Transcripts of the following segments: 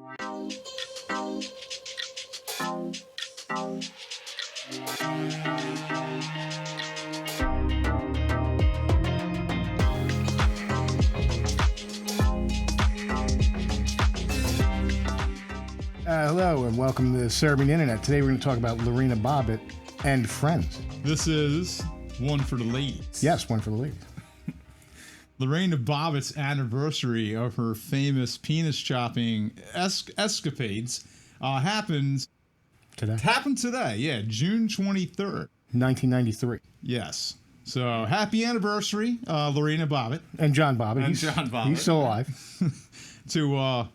Hello and welcome to the Serbian Internet. Today we're going to talk about Lorena Bobbitt and friends. This is one for the ladies. Yes, one for the ladies. Lorena Bobbitt's anniversary of her famous penis chopping escapades happened today. Yeah, June 23rd. 1993. Yes. So happy anniversary, Lorena Bobbitt. And John Bobbitt. He's still alive. To,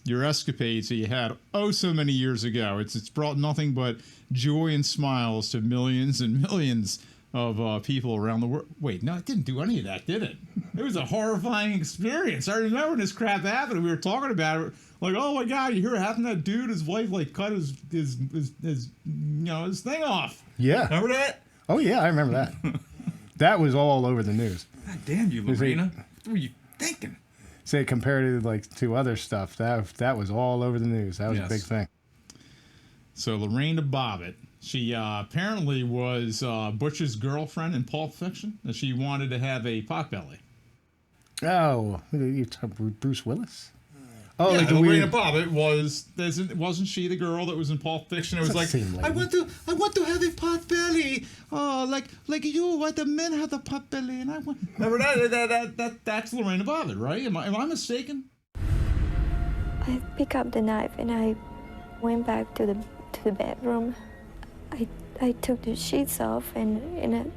your escapades that you had so many years ago. It's brought nothing but joy and smiles to millions and millions of people around the world. Wait, no, it didn't do any of that, did it? It was a horrifying experience. I remember when this crap happened. We were talking about it, like, oh my God, you hear what happened to that dude? His wife cut his thing off. Yeah. Remember that? Oh yeah, I remember that. That was all over the news. God damn you, Lorena. What were you thinking? Say compared to other stuff, that was all over the news. That was a big thing. So Lorena Bobbitt, she apparently was Butch's girlfriend in Pulp Fiction, and she wanted to have a potbelly. Oh, you talking Bruce Willis? Oh, yeah, like the Lorena weird... Bobbitt wasn't she the girl that was in Pulp Fiction? It was like, I want to have a pot belly. Oh, like you, what the men have the pot belly, and I want. Remember that's Lorena Bobbitt, right? Am I mistaken? I picked up the knife and I went back to the bedroom. I took the sheets off and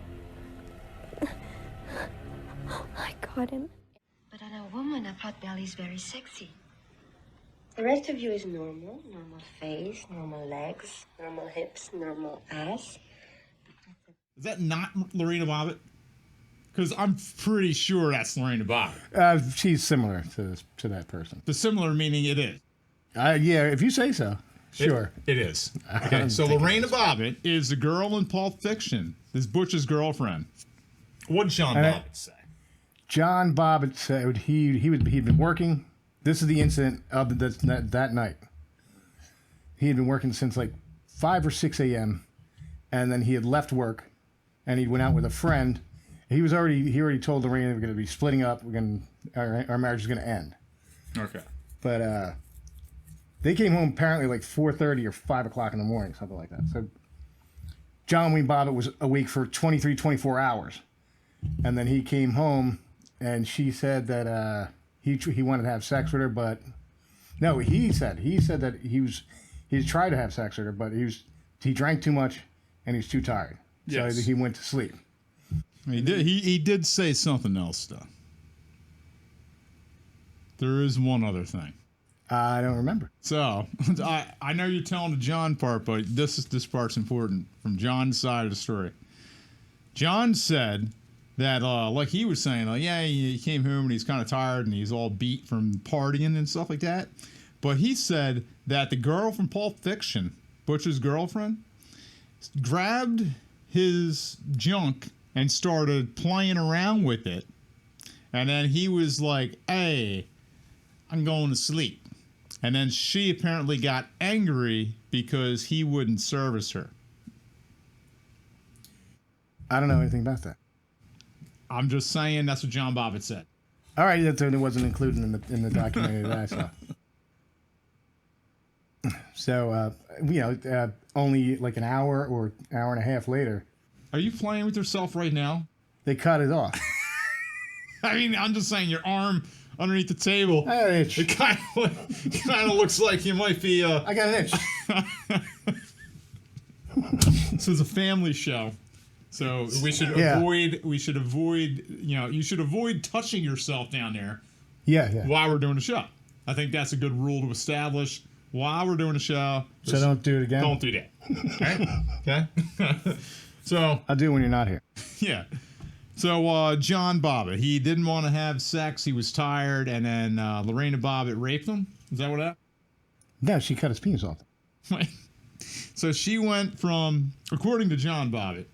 I got him. But on a woman, a pot belly is very sexy. The rest of you is normal face, normal legs, normal hips, normal ass. Is that not Lorena Bobbitt? Because I'm pretty sure that's Lorena Bobbitt. She's similar to that person. The similar meaning it is. Yeah, if you say so. Sure. It is. Okay, so Lorena Bobbitt is the girl in Pulp Fiction. This Butch's girlfriend. What did John Bobbitt say? John Bobbitt said he'd been working. This is the incident of that night. He had been working since like 5 or 6 a.m. and then he had left work and he went out with a friend. He already told Lorena we're going to be splitting up. Our marriage is going to end. Okay. But they came home apparently like 4:30 or 5 o'clock in the morning, something like that. So John Wayne Bobbitt was awake for 24 hours, and then he came home and she said that he wanted to have sex with her, but no, he said that he tried to have sex with her, but he drank too much and he was too tired, so he went to sleep. He did say something else though. There is one other thing. I don't remember. So I know you're telling the John part, but this part's important from John's side of the story. John said that, like he was saying, he came home and he's kind of tired and he's all beat from partying and stuff like that. But he said that the girl from Pulp Fiction, Butch's girlfriend, grabbed his junk and started playing around with it. And then he was like, hey, I'm going to sleep. And then she apparently got angry because he wouldn't service her. I don't know anything about that. I'm just saying that's what John Bobbitt said. All right, that wasn't included in the documentary that I saw. So, only like an hour or hour and a half later. Are you playing with yourself right now? They cut it off. I mean, I'm just saying your arm underneath the table. It kind of looks like you might be. I got an itch. This is a family show. So we should avoid. You should avoid touching yourself down there. Yeah. While we're doing the show, I think that's a good rule to establish. While we're doing the show, so don't do it again. Don't do that. Okay. So I'll do it when you're not here. Yeah. So John Bobbitt, he didn't want to have sex. He was tired, and then Lorena Bobbitt raped him. Is that what happened? No, she cut his penis off. So she went from, according to John Bobbitt.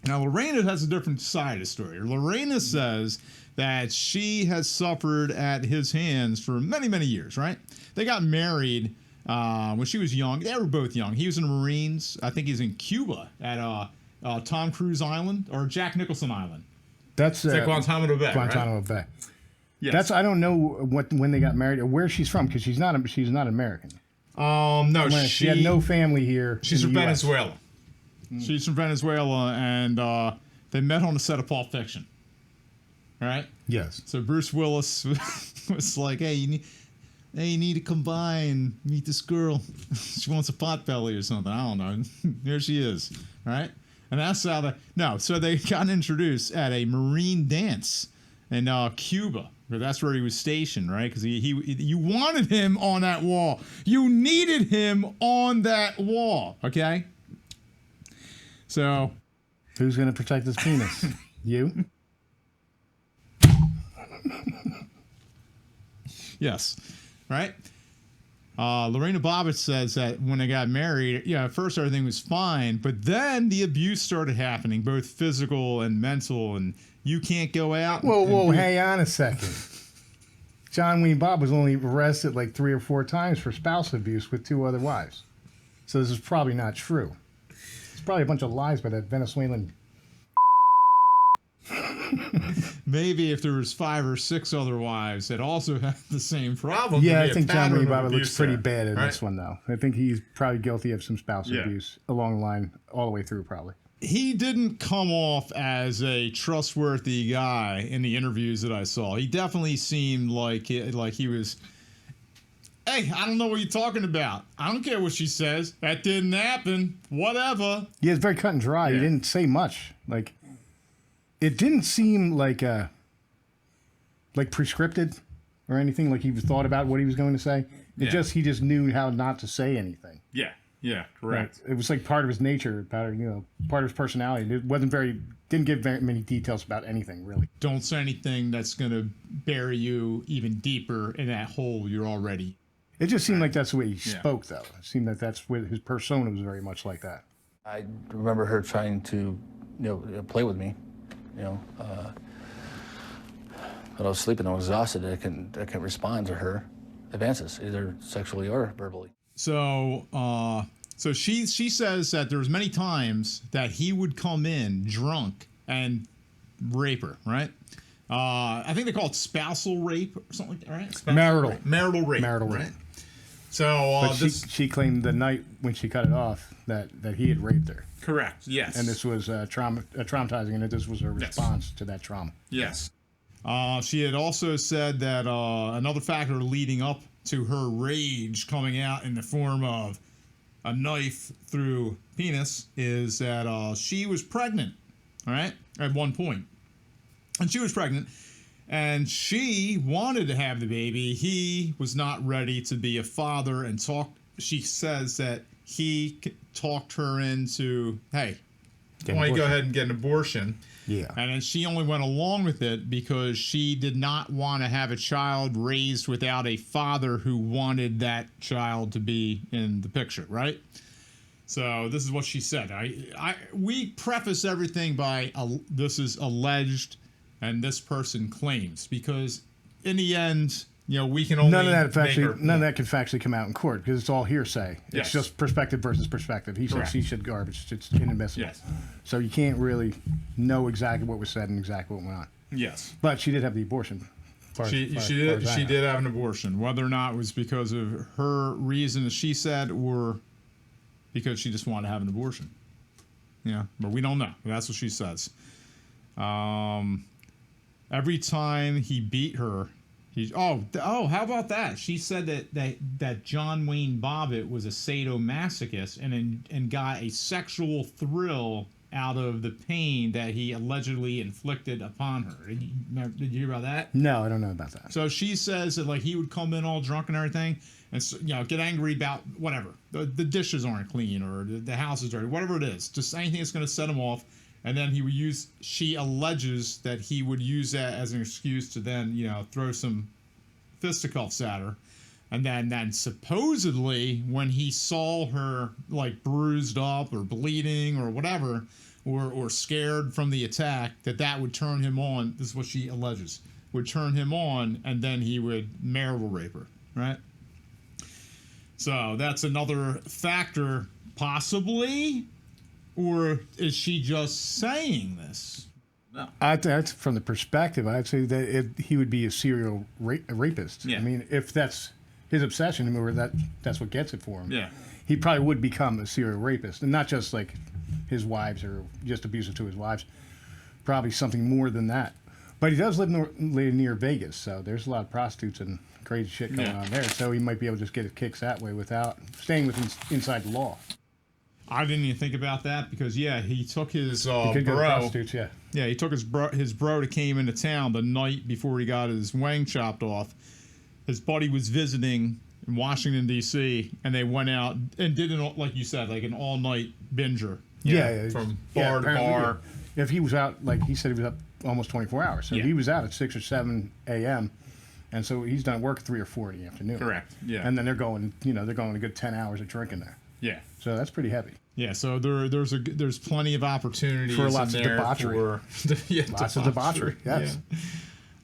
Now, Lorena has a different side of the story. Lorena says that she has suffered at his hands for many, many years, right? They got married when she was young. They were both young. He was in the Marines. I think he's in Cuba at Tom Cruise Island or Jack Nicholson Island. That's It's like Guantanamo Bay, Guantanamo right? Bay. Yes. That's I don't know when they got married or where she's from because she's not American. No, She had no family here. She's in from the US. Venezuela. She's from Venezuela, and they met on the set of Pulp Fiction. All right? Yes. So Bruce Willis was like, hey, you need to come by and meet this girl. She wants a potbelly or something. I don't know. Here she is. All right? And that's how so they got introduced at a Marine dance in Cuba. That's where he was stationed, right? Because you wanted him on that wall. You needed him on that wall, okay? So, who's going to protect his penis? You? Yes, right? Lorena Bobbitt says that when they got married, at first everything was fine, but then the abuse started happening, both physical and mental, and you can't go out. Whoa, hang on a second. John Wayne Bob was only arrested like 3 or 4 times for spouse abuse with 2 other wives. So this is probably not true. It's probably a bunch of lies by that Venezuelan. Maybe if there was 5 or 6 other wives that also have the same problem. Yeah, I think John Wayne Bobbitt looks pretty bad in this one, though. I think he's probably guilty of some spouse abuse along the line, all the way through, probably. He didn't come off as a trustworthy guy in the interviews that I saw. He definitely seemed like he was, hey, I don't know what you're talking about. I don't care what she says. That didn't happen. Whatever. Yeah, it's very cut and dry. He didn't say much. Like, it didn't seem like prescripted or anything. Like he thought about what he was going to say. He just knew how not to say anything. Yeah, correct. It was like part of his nature, part of his personality. It didn't give very many details about anything, really. Don't say anything that's going to bury you even deeper in that hole you're already. It just seemed like that's the way he spoke, though. It seemed that that's what his persona was very much like that. I remember her trying to, play with me, but I was sleeping, I was exhausted, I couldn't respond to her advances, either sexually or verbally. So she says that there was many times that he would come in drunk and rape her, right? I think they call it spousal rape or something like that, right? Marital rape. Marital right? rape. So but she claimed the night when she cut it off that he had raped her. Correct. Yes. And this was traumatizing, and that this was her response to that trauma. Yes. She had also said that another factor leading up to her rage coming out in the form of a knife through penis is that she was pregnant, all right, at one point. And she was pregnant, and she wanted to have the baby. He was not ready to be a father, and she says that he talked her into, hey, why don't you go ahead and get an abortion? Yeah. And then she only went along with it because she did not want to have a child raised without a father who wanted that child to be in the picture, right? So this is what she said. We preface everything by this is alleged and this person claims, because in the end, we can only none of that can factually come out in court because it's all hearsay. It's just perspective versus perspective. He said, she said, garbage. It's inadmissible. Yes. So you can't really know exactly what was said and exactly what went on. Yes. But she did have the abortion. She did have an abortion. Whether or not it was because of her reason, as she said, or because she just wanted to have an abortion. Yeah, but we don't know. That's what she says. Every time he beat her, how about that? She said that John Wayne Bobbitt was a sadomasochist and got a sexual thrill out of the pain that he allegedly inflicted upon her. Did you hear about that? No, I don't know about that. So she says that he would come in all drunk and everything, and get angry about whatever. The dishes aren't clean or the house is dirty, whatever it is. Just anything that's going to set him off. And then she alleges that he would use that as an excuse to then, throw some fisticuffs at her. And then supposedly when he saw her bruised up or bleeding or whatever, or scared from the attack, that would turn him on. This is what she alleges. Would turn him on, and then he would marital rape her, right? So that's another factor, possibly, or is she just saying this? No. That's from the perspective. I'd say that he would be a serial rapist. Yeah. I mean, if that's his obsession, or that's what gets it for him. Yeah. He probably would become a serial rapist, and not just like his wives or just abusive to his wives. Probably something more than that. But he does live near Vegas, so there's a lot of prostitutes and crazy shit going on there. So he might be able to just get his kicks that way without staying inside the law. I didn't even think about that because he took his He could go to bro. prostitutes, yeah. Yeah, he took his bro that came into town the night before he got his wang chopped off. His buddy was visiting in Washington D.C. and they went out and did like you said, like an all-night binger. Yeah, from bar to bar. If he was out, like he said, he was up almost 24 hours. So he was out at 6 or 7 a.m. And so he's done work 3 or 4 in the afternoon. Correct. Yeah. And then they're going a good 10 hours of drinking there. Yeah. So that's pretty heavy. Yeah. So there's plenty of opportunities For lots in of there debauchery. Lots of debauchery. Yes.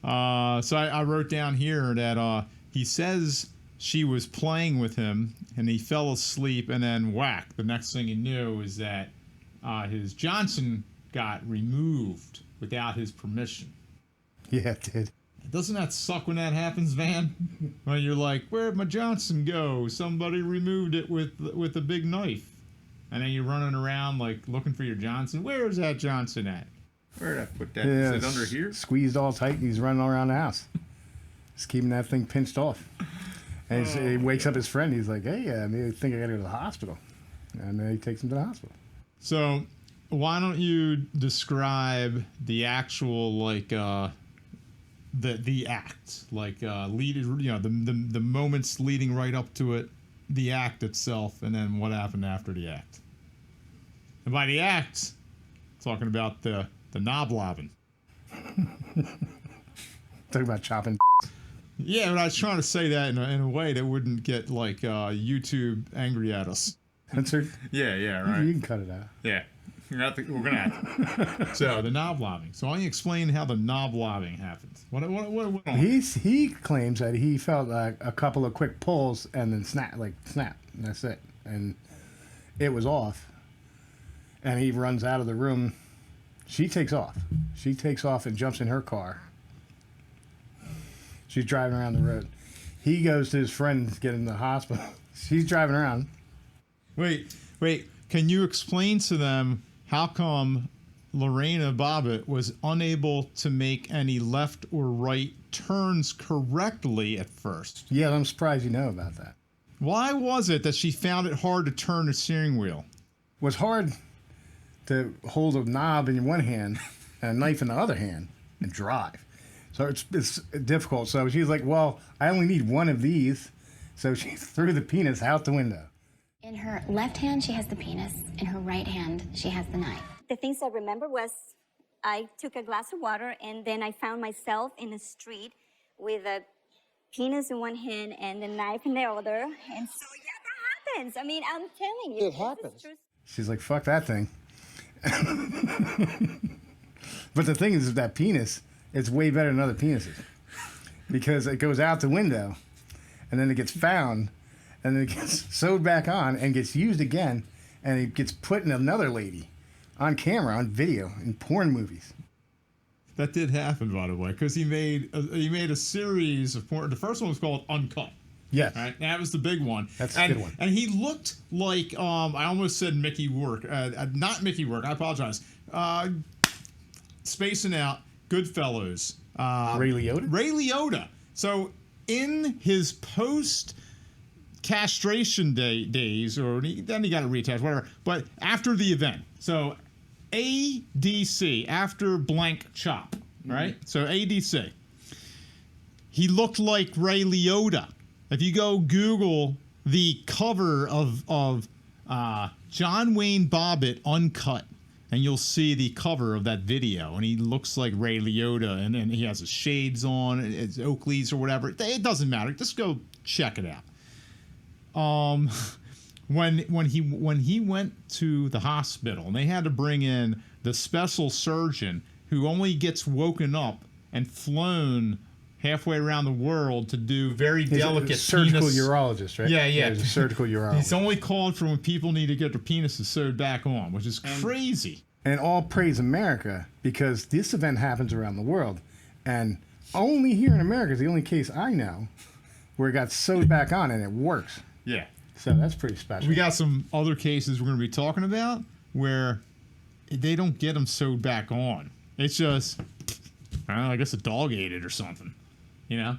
Yeah. So I wrote down here that he says she was playing with him and he fell asleep and then whack. The next thing he knew is that his Johnson got removed without his permission. Yeah, it did. Doesn't that suck when that happens, Van? When you're like, where'd my Johnson go? Somebody removed it with a big knife. And then you're running around like looking for your Johnson. Where is that Johnson at? Where did I put that? Yeah, Is it under here? Squeezed all tight and he's running all around the house. Just keeping that thing pinched off. And he wakes up his friend. He's like, hey, I think I got to go to the hospital. And then he takes him to the hospital. So why don't you describe the actual the act, the moments leading right up to it, the act itself, and then what happened after the act. And by the act, talking about the knob lobbing. Talking about chopping. Yeah, but I was trying to say that in a way that wouldn't get YouTube angry at us. Censored? Yeah, right. You can cut it out. Yeah. We're gonna have to. So the knob lobbing. So why don't you explain how the knob lobbing happens? What went on? He claims that he felt like a couple of quick pulls and then snap, and that's it. And it was off. And he runs out of the room. She takes off. She takes off and jumps in her car. She's driving around the road. He goes to his friend to get him to the hospital. She's driving around. Wait. Can you explain to them how come Lorena Bobbitt was unable to make any left or right turns correctly at first? Yeah, I'm surprised you know about that. Why was it that she found it hard to turn the steering wheel? It was hard to hold a knob in one hand and a knife in the other hand and drive. So it's difficult. So she's like, well, I only need one of these. So she threw the penis out the window. In her left hand, she has the penis. In her right hand, she has the knife. The things I remember was I took a glass of water and then I found myself in the street with a penis in one hand and a knife in the other. And so, yeah, that happens. I mean, I'm telling you. It happens. She's like, fuck that thing. But the thing is that penis, it's way better than other penises. Because it goes out the window and then it gets found and then it gets sewed back on and gets used again and it gets put in another lady on camera, on video, in porn movies. That did happen, by the way, because he made a series of porn. The first one was called Uncut. Yes. Right? That was the big one. That's a good one. And he looked like, I almost said Mickey Rourke. Not Mickey Rourke, I apologize. Spacing out, Goodfellas. Ray Liotta? Ray Liotta. So in his post-castration days, or then he got a retouch, whatever, but after the event. So ADC, after blank chop, right? So ADC. He looked like Ray Liotta. If you go Google the cover of John Wayne Bobbitt Uncut, and you'll see the cover of that video, and he looks like Ray Liotta, and then he has his shades on, it's Oakley's or whatever. It doesn't matter. Just go check it out. when he went to the hospital and they had to bring in the special surgeon who only gets woken up and flown halfway around the world to do very delicate He's a surgical penis. urologist, right? Yeah, yeah. He's a surgical urologist. He's only called for when people need to get their penises sewed back on, which is crazy. And all praise America, because this event happens around the world. And only here in America is the only case I know where it got sewed back on and it works. Yeah. So that's pretty special. We got some other cases we're going to be talking about where they don't get them sewed back on. It's just, I don't know, I guess a dog ate it or something, you know?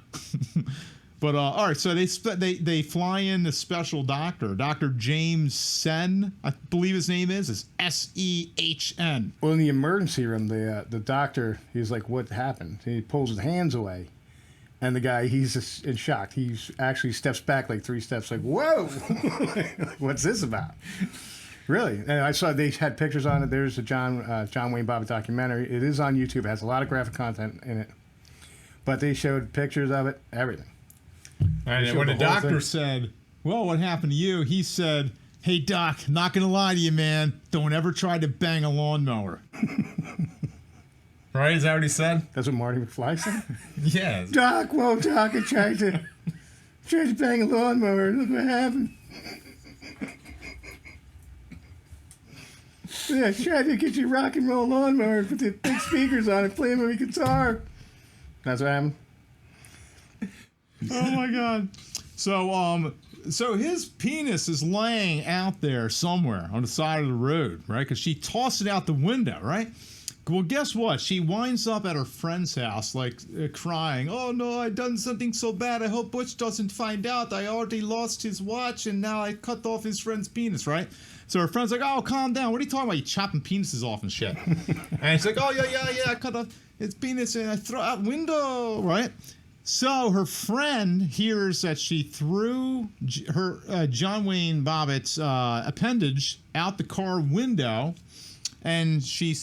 But, all right, so they fly in the special doctor, Dr. James Sen, I believe his name is. It's S-E-H-N. Well, in the emergency room, the doctor, he's like, what happened? He pulls his hands away. And the guy, he's just in shock. He actually steps back like 3 steps, like, whoa, what's this about? Really? And I saw they had pictures on it. There's a John Wayne Bobbitt documentary. It is on YouTube. It has a lot of graphic content in it. But they showed pictures of it, everything. And when the doctor said, well, what happened to you? He said, hey, doc, not going to lie to you, man. Don't ever try to bang a lawnmower. Right? Is that what he said? That's what Marty McFly said? Yeah. Doc, I tried to bang a lawnmower. Look what happened. Yeah, I tried to get you a rock and roll lawnmower and put the big speakers on it, play my guitar. That's what happened. Oh my God. So his penis is laying out there somewhere on the side of the road, right? Because she tossed it out the window, right? Well, guess what? She winds up at her friend's house, like crying, oh no, I done something so bad. I hope Butch doesn't find out. I already lost his watch and now I cut off his friend's penis, right? So her friend's like, oh, calm down. What are you talking about? You chopping penises off and shit. And she's like, oh, yeah, I cut off his penis and I throw out window, right? So her friend hears that she threw her John Wayne Bobbitt's appendage out the car window, and she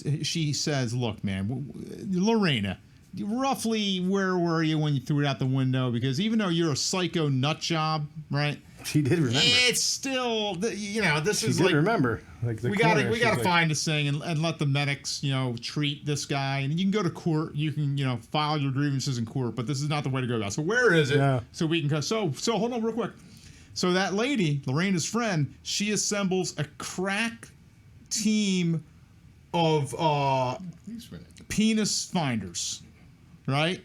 says, look, man, Lorena, roughly where were you when you threw it out the window? Because even though you're a psycho nut job, right? She did remember. It's still, you know, this She is did like, remember. Like we gotta find this thing and let the medics, you know, treat this guy. And you can go to court. You can, you know, file your grievances in court. But this is not the way to go about it. So where is it? Yeah. So we can go. So hold on real quick. So that lady, Lorena's friend, she assembles a crack team of penis finders, right?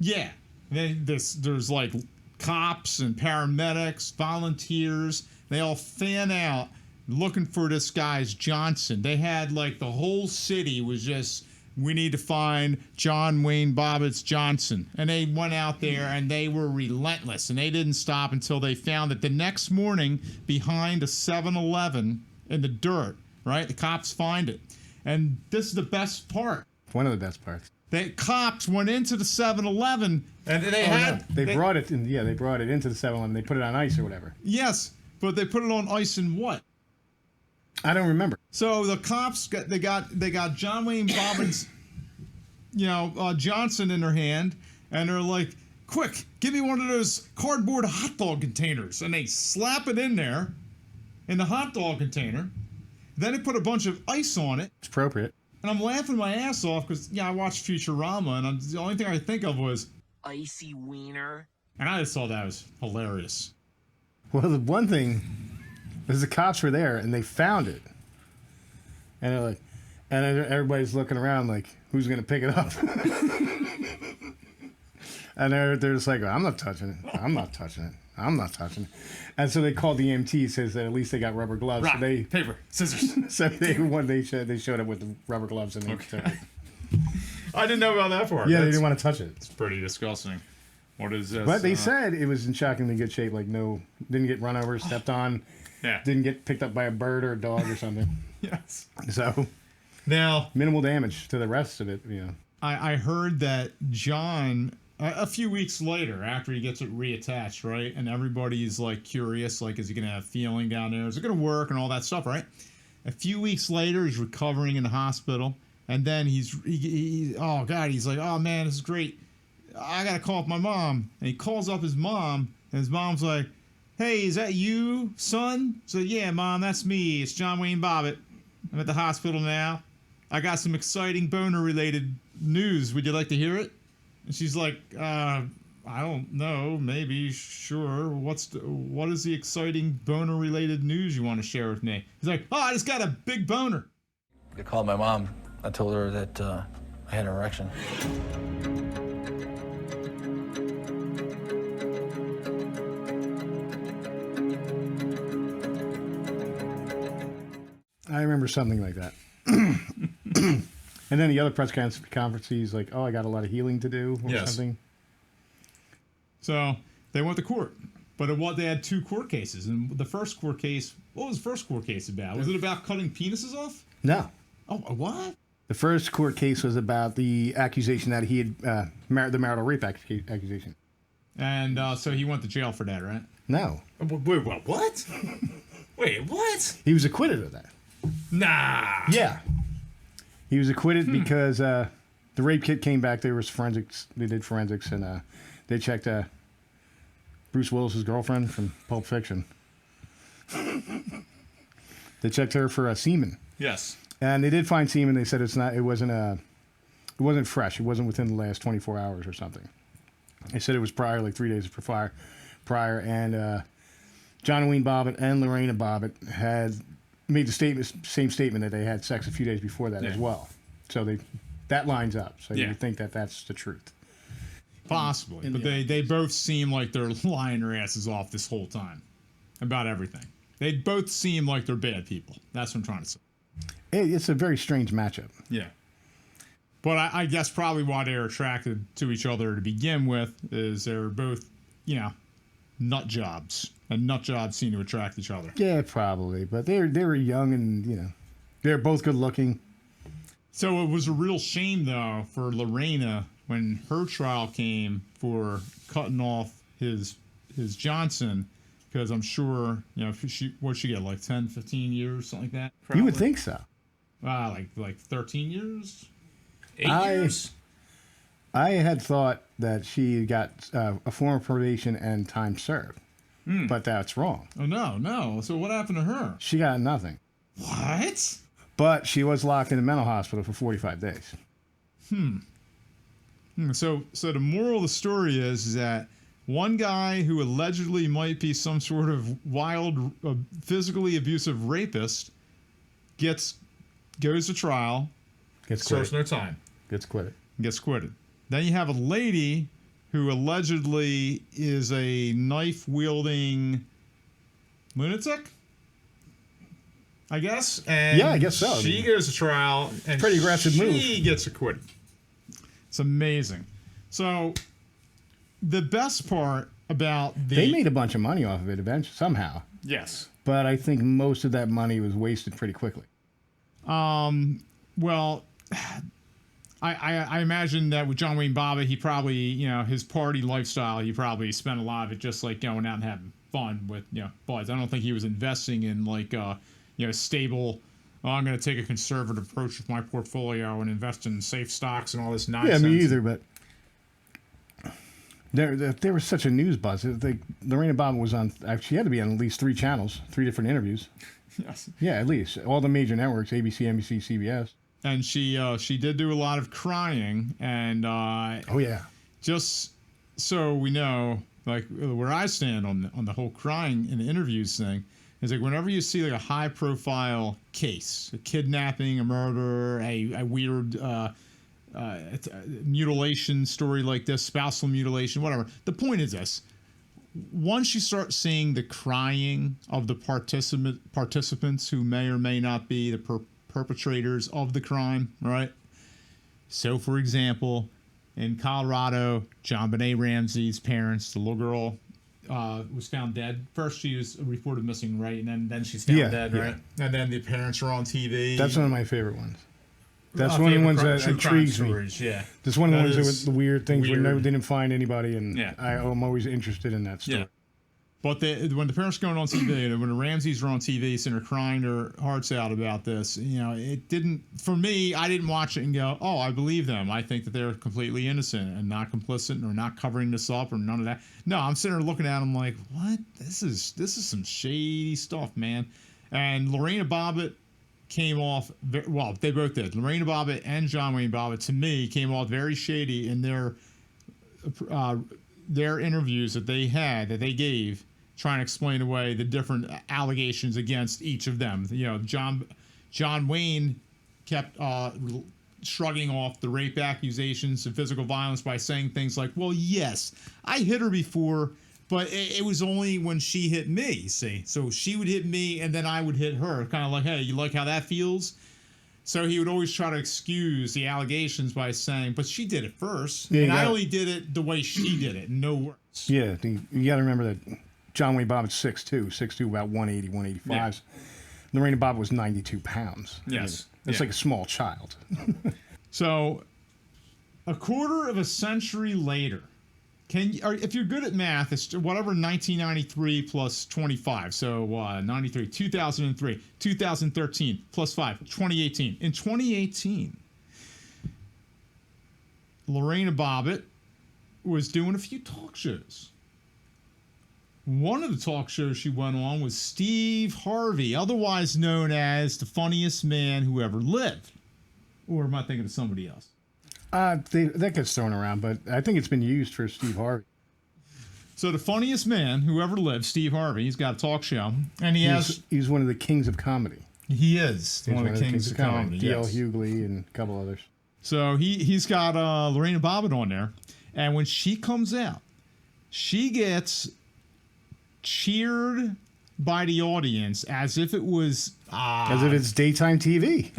Yeah. Then there's like cops and paramedics, volunteers. They all fan out looking for this guy's Johnson. They had like the whole city was just, we need to find John Wayne Bobbitt's Johnson. And they went out there and they were relentless. And they didn't stop until they found it the next morning behind a 7-Eleven in the dirt, right? The cops find it. And this is the best part. One of the best parts. The cops went into the 7-Eleven and they brought it in. Yeah, they brought it into the 7-Eleven. They put it on ice or whatever. Yes, but they put it on ice and what? I don't remember. So the cops got John Wayne Bobbitt's, you know, Johnson in their hand, and they're like, "Quick, give me one of those cardboard hot dog containers," and they slap it in there, in the hot dog container. Then they put a bunch of ice on it. It's appropriate. And I'm laughing my ass off because, yeah, I watched Futurama, and the only thing I think of was icy wiener. And I just thought that was hilarious. Well, the one thing is the cops were there and they found it, and they're like, and everybody's looking around like, who's gonna pick it up? And they're just like, I'm not touching it. I'm not touching it. I'm not touching it. And so they called the EMT. Says that at least they got rubber gloves. Rock, so they paper, scissors. So they showed up with the rubber gloves and they took it. I didn't know about that part. Yeah, they didn't want to touch it. It's pretty disgusting. What is this? But they said it was in shockingly good shape. Like didn't get run over, stepped on. Yeah. Didn't get picked up by a bird or a dog or something. Yes. So now minimal damage to the rest of it. You know. I heard that John. A few weeks later, after he gets it reattached, right, and everybody's like curious, like, is he gonna have feeling down there? Is it gonna work and all that stuff, right? A few weeks later, he's recovering in the hospital, and then he's oh god, he's like, oh man, this is great. I gotta call up my mom, and he calls up his mom, and his mom's like, Hey, is that you, son? So, yeah, Mom, that's me. It's John Wayne Bobbitt. I'm at the hospital now. I got some exciting boner-related news. Would you like to hear it? And she's like, I don't know. Maybe, sure. What is the exciting boner-related news you want to share with me? He's like, I just got a big boner. I called my mom. I told her that I had an erection. I remember something like that. And then the other press conference, he's like, I got a lot of healing to do or something. So they went to court. But they had 2 court cases. And the first court case, what was the first court case about? Was it about cutting penises off? No. Oh, what? The first court case was about the accusation that he had, the marital rape accusation. And so he went to jail for that, right? No. Wait, what? Wait, what? He was acquitted of that. Nah. Yeah. He was acquitted because the rape kit came back. There was forensics. They did forensics, and they checked Bruce Willis's girlfriend from Pulp Fiction. They checked her for semen. Yes. And they did find semen. They said it wasn't fresh. It wasn't within the last 24 hours or something. They said it was prior, like 3 days prior. And John Wayne Bobbitt and Lorena Bobbitt had made the same statement that they had sex a few days before that as well. So that lines up. So you would think that that's the truth. Possibly. But they both seem like they're lying their asses off this whole time about everything. They both seem like they're bad people. That's what I'm trying to say. It's a very strange matchup. Yeah. But I guess probably why they're attracted to each other to begin with is they're both, nut jobs. And nut jobs seem to attract each other. Yeah, probably. But they were young and, they're both good looking. So it was a real shame, though, for Lorena when her trial came for cutting off his Johnson, because I'm sure, what'd she get, like 10, 15 years, something like that? Probably. You would think so. Like 13 years? 8 years? I had thought that she got a form of probation and time served. But that's wrong. Oh, no. So what happened to her? She got nothing. What? But she was locked in a mental hospital for 45 days. So the moral of the story is that one guy who allegedly might be some sort of wild, physically abusive rapist goes to trial, serves no time, gets quitted. Then you have a lady who allegedly is a knife-wielding lunatic, I guess. And yeah, I guess so. She goes to trial, and pretty aggressive move. She gets acquitted. It's amazing. So the best part about they made a bunch of money off of it eventually, somehow. Yes. But I think most of that money was wasted pretty quickly. Well, I imagine that with John Wayne Bobbitt, he probably, his party lifestyle, he probably spent a lot of it just like going out and having fun with, buds. I don't think he was investing in like, stable, I'm going to take a conservative approach with my portfolio and invest in safe stocks and all this nonsense. Yeah, me either, but there was such a news buzz. Lorena Bobbitt was on, she had to be on at least 3 channels, 3 different interviews. Yes. Yeah, at least. All the major networks, ABC, NBC, CBS. And she did do a lot of crying, and oh yeah, just so we know, like where I stand on the whole crying in the interviews thing is like whenever you see like a high profile case, a kidnapping, a murder, a weird mutilation story like this, spousal mutilation, whatever. The point is this: once you start seeing the crying of the participants who may or may not be the perpetrators of the crime, right? So, for example, in Colorado, John Benet Ramsey's parents, the little girl, was found dead. First, she was reported missing, right? And then she's found dead, right? And then the parents are on TV. That's one of my favorite ones. That's one of the ones that intrigues me. Yeah. That's one of the ones with the weird things where they didn't find anybody, and I'm always interested in that story. Yeah. But when the parents are going on TV, and when the Ramseys are on TV, sitting there crying their hearts out about this, it didn't, for me, I didn't watch it and go, oh, I believe them. I think that they're completely innocent and not complicit or not covering this up or none of that. No, I'm sitting there looking at them like, what? This is some shady stuff, man. And Lorena Bobbitt came off, well, they both did. Lorena Bobbitt and John Wayne Bobbitt, to me, came off very shady in their interviews that they gave, trying to explain away the different allegations against each of them. John Wayne kept shrugging off the rape accusations and physical violence by saying things like, well, yes, I hit her before, but it was only when she hit me, see? So she would hit me and then I would hit her, kind of like, hey, you like how that feels? So he would always try to excuse the allegations by saying, but she did it first. Yeah, and I only did it the way she did it, no worse. Yeah, you got to remember that John Wayne Bobbitt's 6'2", about 180, 185. Yeah. Lorena Bobbitt was 92 pounds. Yes. That's like a small child. So, a quarter of a century later, if you're good at math, it's whatever 1993 plus 25. So 93, 2003, 2013 plus 5, 2018. In 2018, Lorena Bobbitt was doing a few talk shows. One of the talk shows she went on was Steve Harvey, otherwise known as the funniest man who ever lived. Or am I thinking of somebody else? That gets thrown around, but I think it's been used for Steve Harvey. So the funniest man who ever lived, Steve Harvey, he's got a talk show, and he's one of the kings of comedy. He is one of the kings of comedy. D.L. Yes. Hughley and a couple others. So he's got Lorena Bobbitt on there, and when she comes out, she gets cheered by the audience as if it was as if it's daytime TV.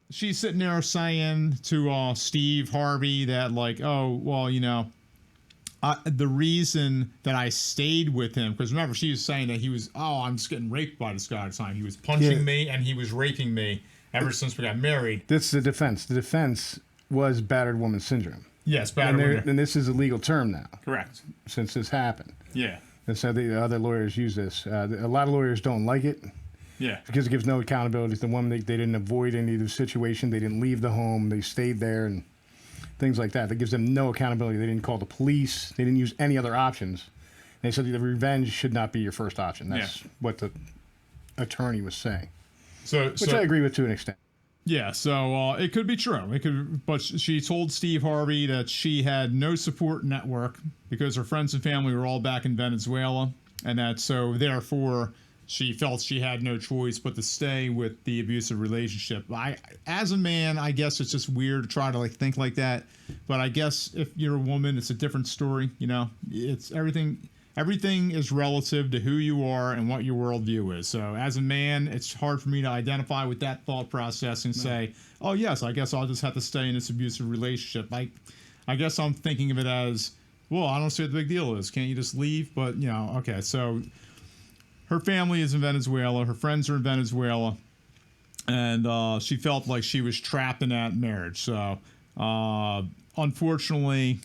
She's sitting there saying to Steve Harvey that, like, oh, well, the reason that I stayed with him, because remember, she was saying that he was, I'm just getting raped by this guy at the time. He was punching me and he was raping me ever since we got married. That's the defense. The defense was battered woman syndrome. Yes, battered woman. And this is a legal term now. Correct. Since this happened. Yeah. And so the other lawyers use this. A lot of lawyers don't like it. Yeah. Because it gives no accountability to the woman. They didn't avoid any of the situation. They didn't leave the home. They stayed there and things like that. That gives them no accountability. They didn't call the police. They didn't use any other options. They said the revenge should not be your first option. That's what the attorney was saying. Which I agree with to an extent. Yeah, so it could be true. But she told Steve Harvey that she had no support network because her friends and family were all back in Venezuela, and that so therefore she felt she had no choice but to stay with the abusive relationship. As a man, I guess it's just weird to try to think like that. But I guess if you're a woman, it's a different story. It's everything. Everything is relative to who you are and what your worldview is. So as a man, it's hard for me to identify with that thought process and say, oh, yes, I guess I'll just have to stay in this abusive relationship. I guess I'm thinking of it as, well, I don't see what the big deal is. Can't you just leave? But, okay. So her family is in Venezuela. Her friends are in Venezuela. And she felt like she was trapped in that marriage. So unfortunately,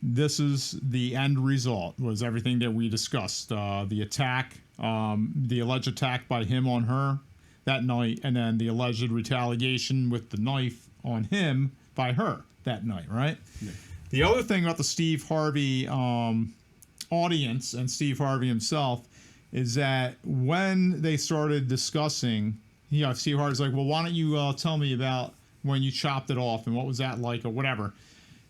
this is the end result, was everything that we discussed. The attack, the alleged attack by him on her that night, and then the alleged retaliation with the knife on him by her that night, right? Yeah. The other thing about the Steve Harvey audience and Steve Harvey himself is that when they started discussing, Steve Harvey's like, well, why don't you tell me about when you chopped it off and what was that like or whatever.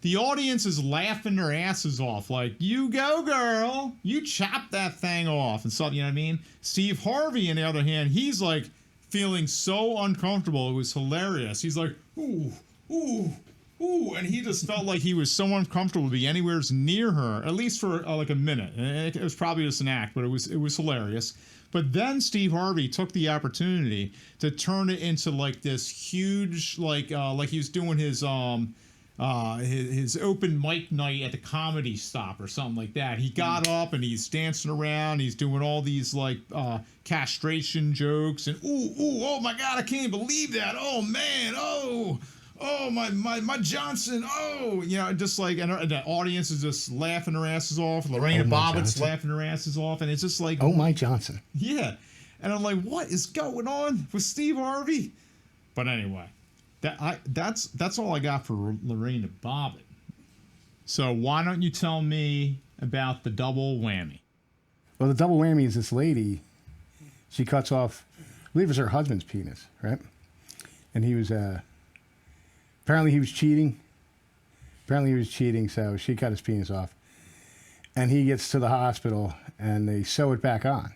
The audience is laughing their asses off, like, you go, girl, you chop that thing off and stuff, you know what I mean? Steve Harvey, on the other hand, he's like feeling so uncomfortable. It was hilarious. He's like, ooh, ooh, ooh, and he just felt like he was so uncomfortable to be anywhere near her, at least for like a minute. And it was probably just an act, but it was hilarious. But then Steve Harvey took the opportunity to turn it into like this huge, like he was doing his open mic night at the Comedy Stop or something like that. He got up and he's dancing around. He's doing all these like castration jokes and oh my God, I can't believe that. Oh man, oh oh, my Johnson, oh, just like, and the audience is just laughing their asses off. Lorena Bobbitt's laughing her asses off, and it's just like, Oh, my Johnson. yeah. And I'm like, what is going on with Steve Harvey? But anyway, that's all I got for Lorena Bobbitt. So why don't you tell me about the double whammy? Well, the double whammy is this lady. She cuts off, I believe it was her husband's penis, right? And he was, apparently he was cheating. So she cut his penis off. And he gets to the hospital, and they sew it back on.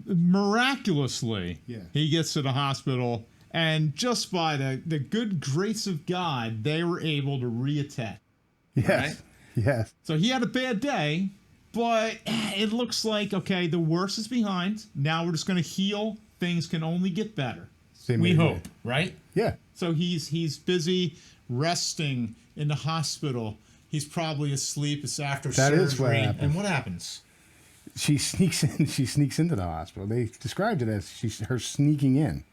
Miraculously, Yeah. he gets to the hospital, and just by the good grace of God, they were able to reattach. Yes. Right? Yes. So he had a bad day, but it looks like, okay, the worst is behind. Now we're just going to heal. Things can only get better. We hope, right? Yeah. So he's busy resting in the hospital. He's probably asleep. It's after That surgery. is what happened. And what happens? She sneaks in. She sneaks into the hospital. They described it as her sneaking in,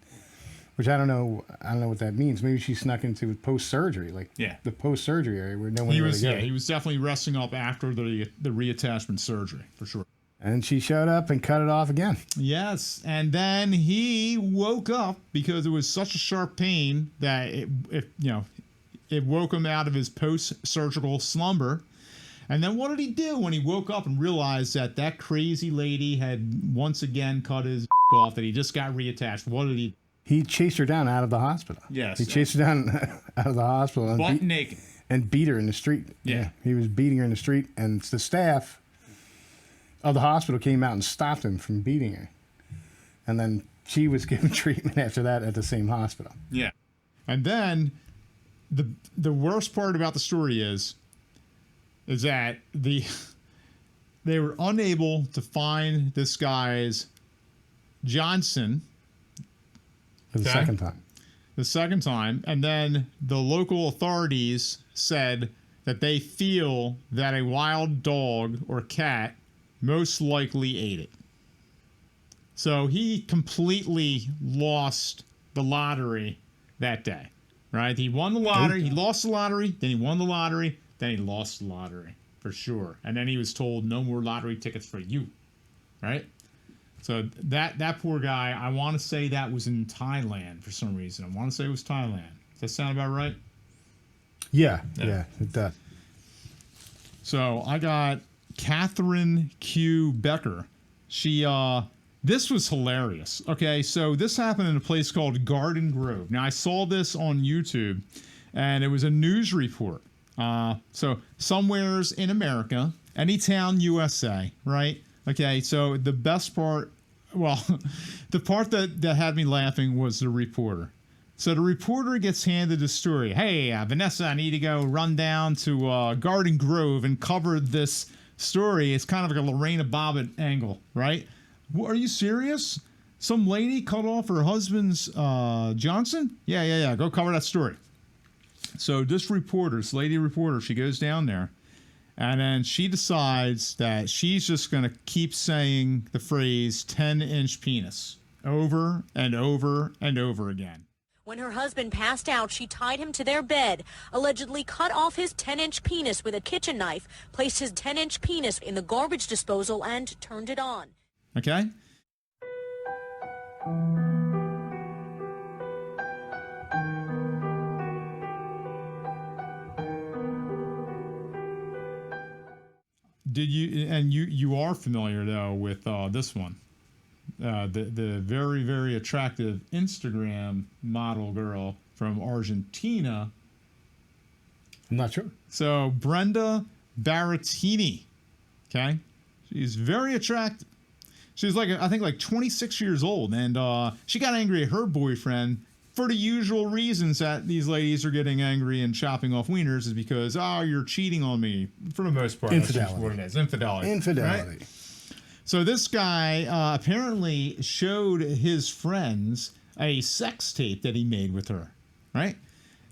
which I don't know. I don't know what that means. Maybe she snuck into post surgery, like the post surgery area where no one really goes. He was definitely resting up after the reattachment surgery for sure. And she showed up and cut it off again. Yes, and then he woke up because it was such a sharp pain that it woke him out of his post-surgical slumber. And then what did he do when he woke up and realized that crazy lady had once again cut his off, that he just got reattached? What did he? He chased her down out of the hospital. Yes. He chased her down out of the hospital and naked. And beat her in the street. Yeah. He was beating her in the street, and the staff of the hospital came out and stopped him from beating her. And then she was given treatment after that at the same hospital. Yeah. And then the worst part about the story is that they were unable to find this guy's Johnson For the second time. The second time. And then the local authorities said that they feel that a wild dog or cat most likely ate it. So he completely lost the lottery that day, right? He won the lottery, he lost the lottery, then he won the lottery, then he lost the lottery for sure. And then he was told no more lottery tickets for you, right? So that poor guy, I want to say that was in Thailand for some reason. I want to say it was Thailand. Does that sound about right? Yeah, it does. So I got Catherine Q. Becker. This was hilarious. Okay, so this happened in a place called Garden Grove. Now, I saw this on YouTube, and it was a news report. So somewheres in America, any town, USA, right? Okay, so the best part, well, the part that had me laughing was the reporter. So the reporter gets handed the story. Hey, Vanessa, I need to go run down to Garden Grove and cover this story. It's kind of like a Lorena Bobbitt angle, right? Are you serious? Some lady cut off her husband's Johnson? Yeah. Go cover that story. So this lady reporter, she goes down there, and then she decides that she's just going to keep saying the phrase 10-inch penis over and over and over again. When her husband passed out, she tied him to their bed, allegedly cut off his 10-inch penis with a kitchen knife, placed his 10-inch penis in the garbage disposal, and turned it on. Okay? You are familiar though with this one, the very, very attractive Instagram model girl from Argentina. I'm not sure. So Brenda Baratini, okay, she's very attractive. She's I think 26 years old, and she got angry at her boyfriend for the usual reasons that these ladies are getting angry and chopping off wieners, is because, you're cheating on me, for the most part. Infidelity. That's what it is. Infidelity. Right? So this guy apparently showed his friends a sex tape that he made with her, right?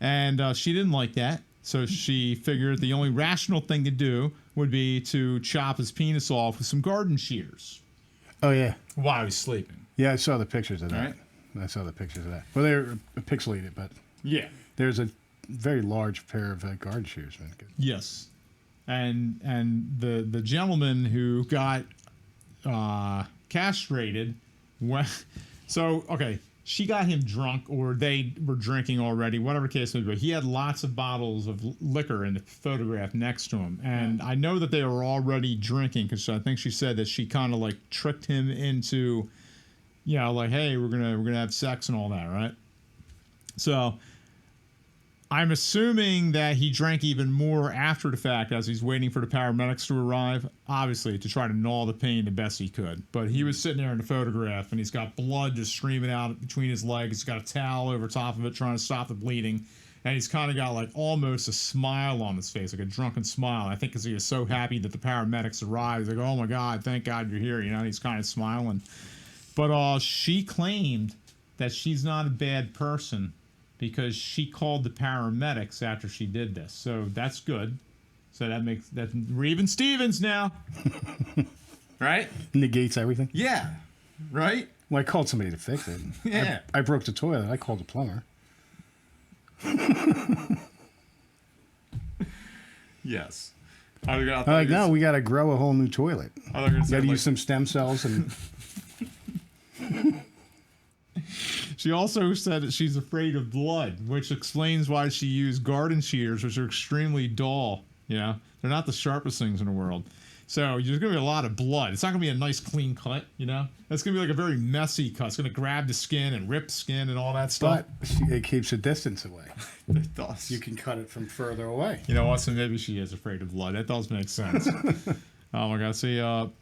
And she didn't like that, so she figured the only rational thing to do would be to chop his penis off with some garden shears. Oh, yeah. While he was sleeping. Yeah, I saw the pictures of that. Right. I saw the pictures of that. Well, they're pixelated, but yeah, there's a very large pair of garden shears, man. Good. Yes, and the gentleman who got castrated, so okay, she got him drunk, or they were drinking already, whatever the case may be. He had lots of bottles of liquor in the photograph next to him, and I know that they were already drinking, because I think she said that she kind of like tricked him into, like, hey, we're gonna have sex and all that, right? So I'm assuming that he drank even more after the fact as he's waiting for the paramedics to arrive, obviously to try to gnaw the pain the best he could. But he was sitting there in the photograph, and he's got blood just streaming out between his legs. He's got a towel over top of it trying to stop the bleeding. And he's kind of got like almost a smile on his face, like a drunken smile. I think because he was so happy that the paramedics arrived. He's like, oh my God, thank God you're here. He's kind of smiling. But she claimed that she's not a bad person, because she called the paramedics after she did this. So that's good. So we're even Stevens now. Right? Negates everything. Yeah. Right? Well, I called somebody to fix it. Yeah. I broke the toilet. I called a plumber. Yes. I'm like, no, we got to grow a whole new toilet. I got to use some stem cells and... She also said that she's afraid of blood, which explains why she used garden shears, which are extremely dull. They're not the sharpest things in the world. So there's going to be a lot of blood. It's not going to be a nice clean cut, It's going to be like a very messy cut. It's going to grab the skin and rip skin and all that stuff. But it keeps a distance away. It does. You can cut it from further away. You know what? So maybe she is afraid of blood. That does make sense. Oh my God! See,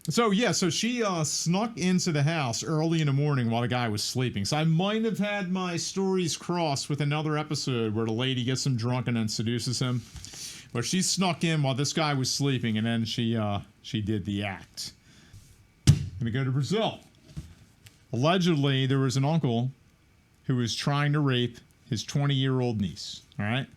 so she snuck into the house early in the morning while the guy was sleeping. So I might have had my stories crossed with another episode where the lady gets him drunk and then seduces him, but she snuck in while this guy was sleeping, and then she did the act. Gonna go to Brazil. Allegedly, there was an uncle who was trying to rape his 20-year-old niece. All right,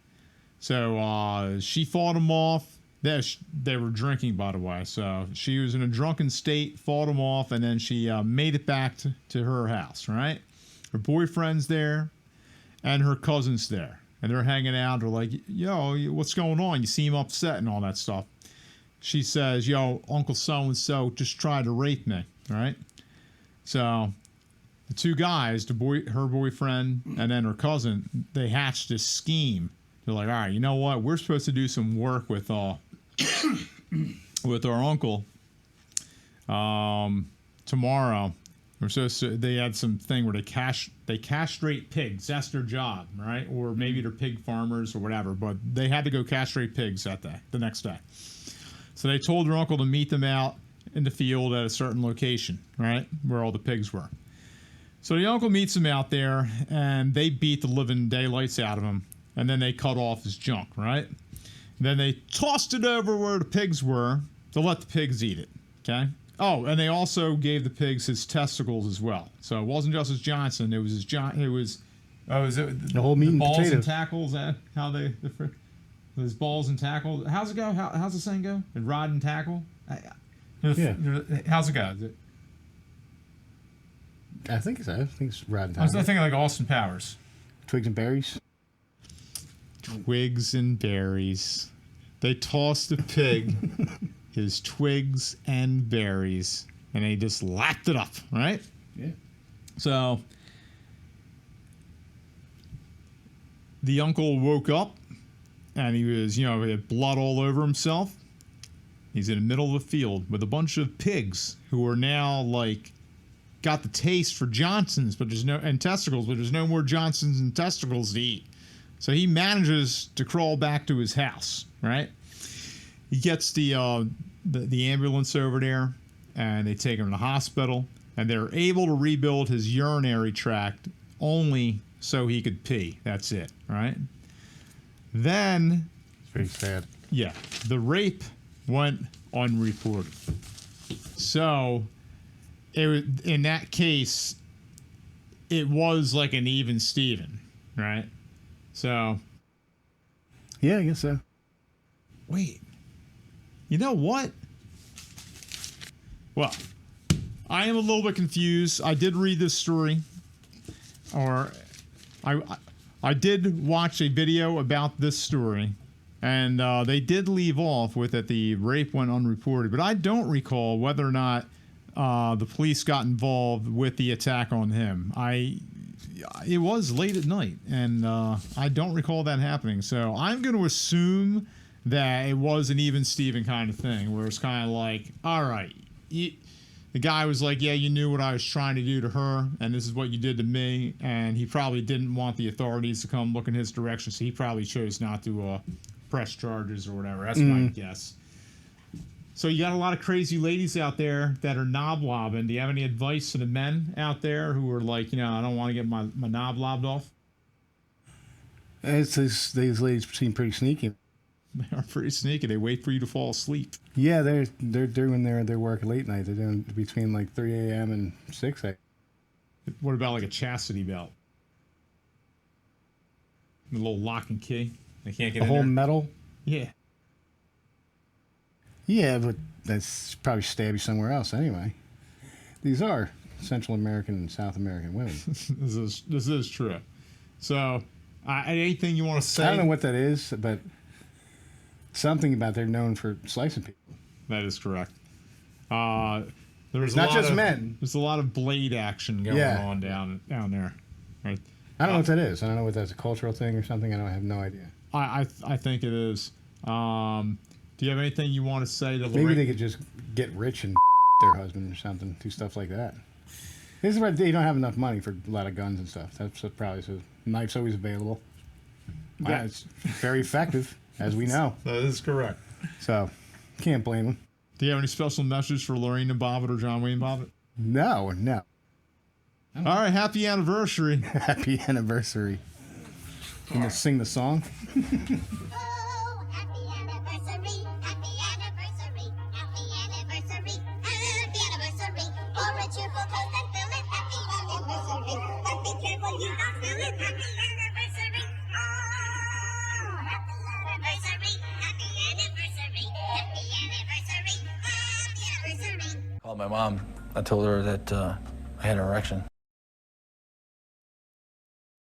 so she fought him off. They were drinking, by the way. So she was in a drunken state, fought him off, and then she made it back to her house, right? Her boyfriend's there, and her cousin's there. And they're hanging out. They're like, yo, what's going on? You seem upset and all that stuff. She says, yo, Uncle so-and-so just tried to rape me, right? So the two guys, her boyfriend and then her cousin, they hatched this scheme. They're like, all right, you know what? We're supposed to do some work with with our uncle tomorrow. They had some thing where they castrate pigs. That's their job, right? Or maybe they're pig farmers or whatever. But they had to go castrate pigs the next day. So they told their uncle to meet them out in the field at a certain location, right, where all the pigs were. So the uncle meets him out there, and they beat the living daylights out of him. And then they cut off his junk, right? Then they tossed it over where the pigs were to let the pigs eat it, okay? Oh, and they also gave the pigs his testicles as well. So it wasn't just his Johnson; it was his the whole meat and balls potatoes. and tackles. That how his balls and tackle. How's it go? How's the saying go? And rod and tackle. Yeah. How's it go? Is it? I think so. I think it's rod and I was tackle. thinking like Austin Powers. Twigs and berries. Twigs and berries. They tossed the pig his twigs and berries, and they just lapped it up, right? Yeah. So the uncle woke up, and he was, he had blood all over himself. He's in the middle of the field with a bunch of pigs who are now like got the taste for Johnsons, but and testicles, but there's no more Johnsons and testicles to eat. So he manages to crawl back to his house, right? He gets the ambulance over there, and they take him to the hospital, and they're able to rebuild his urinary tract only so he could pee. That's it, right? Then... It's pretty sad. Yeah. The rape went unreported. So, in that case, it was like an even Steven, right? So, yeah, I guess so. Wait, you know what? Well, I am a little bit confused. I did read this story, or I did watch a video about this story, and they did leave off with that the rape went unreported, but I don't recall whether or not the police got involved with the attack on him. It was late at night, and I don't recall that happening. So I'm going to assume that it was an even Steven kind of thing, where it's kind of like, all right, the guy was like, yeah, you knew what I was trying to do to her, and this is what you did to me, and he probably didn't want the authorities to come look in his direction, so he probably chose not to press charges or whatever. That's my guess. So you got a lot of crazy ladies out there that are knob lobbing. Do you have any advice to the men out there who are like, I don't want to get my knob lobbed off? These ladies seem pretty sneaky. They are pretty sneaky. They wait for you to fall asleep. Yeah, they're doing their work late night. They're doing between like 3 a.m. and 6 a.m. What about like a chastity belt? The little lock and key. They can't get The in whole there? metal? Yeah. Yeah, but that's probably stab you somewhere else anyway. These are Central American and South American women. This is true. So, anything you want to say? I don't know what that is, but something about they're known for slicing people. That is correct. There's Not just men. There's a lot of blade action going on down there. Right. I don't know what that is. I don't know what that's a cultural thing or something. I have no idea. I think it is. Do you have anything you want to say to Maybe they could just get rich and their husband or something, do stuff like that. This is why they don't have enough money for a lot of guns and stuff. That's what probably so. Knife's always available. Yeah. It's very effective, as we know. That is correct. So, can't blame them. Do you have any special message for Lorena Bobbitt or John Wayne Bobbitt? No. All right, happy anniversary. Happy anniversary. You gonna sing the song? Oh, happy anniversary, happy anniversary, happy anniversary, happy anniversary. Pour a cheerful toast and fill it, happy anniversary. But be careful you don't spill it, happy anniversary. Oh, happy anniversary, happy anniversary, happy anniversary, happy anniversary. Called my mom. I told her that I had an erection.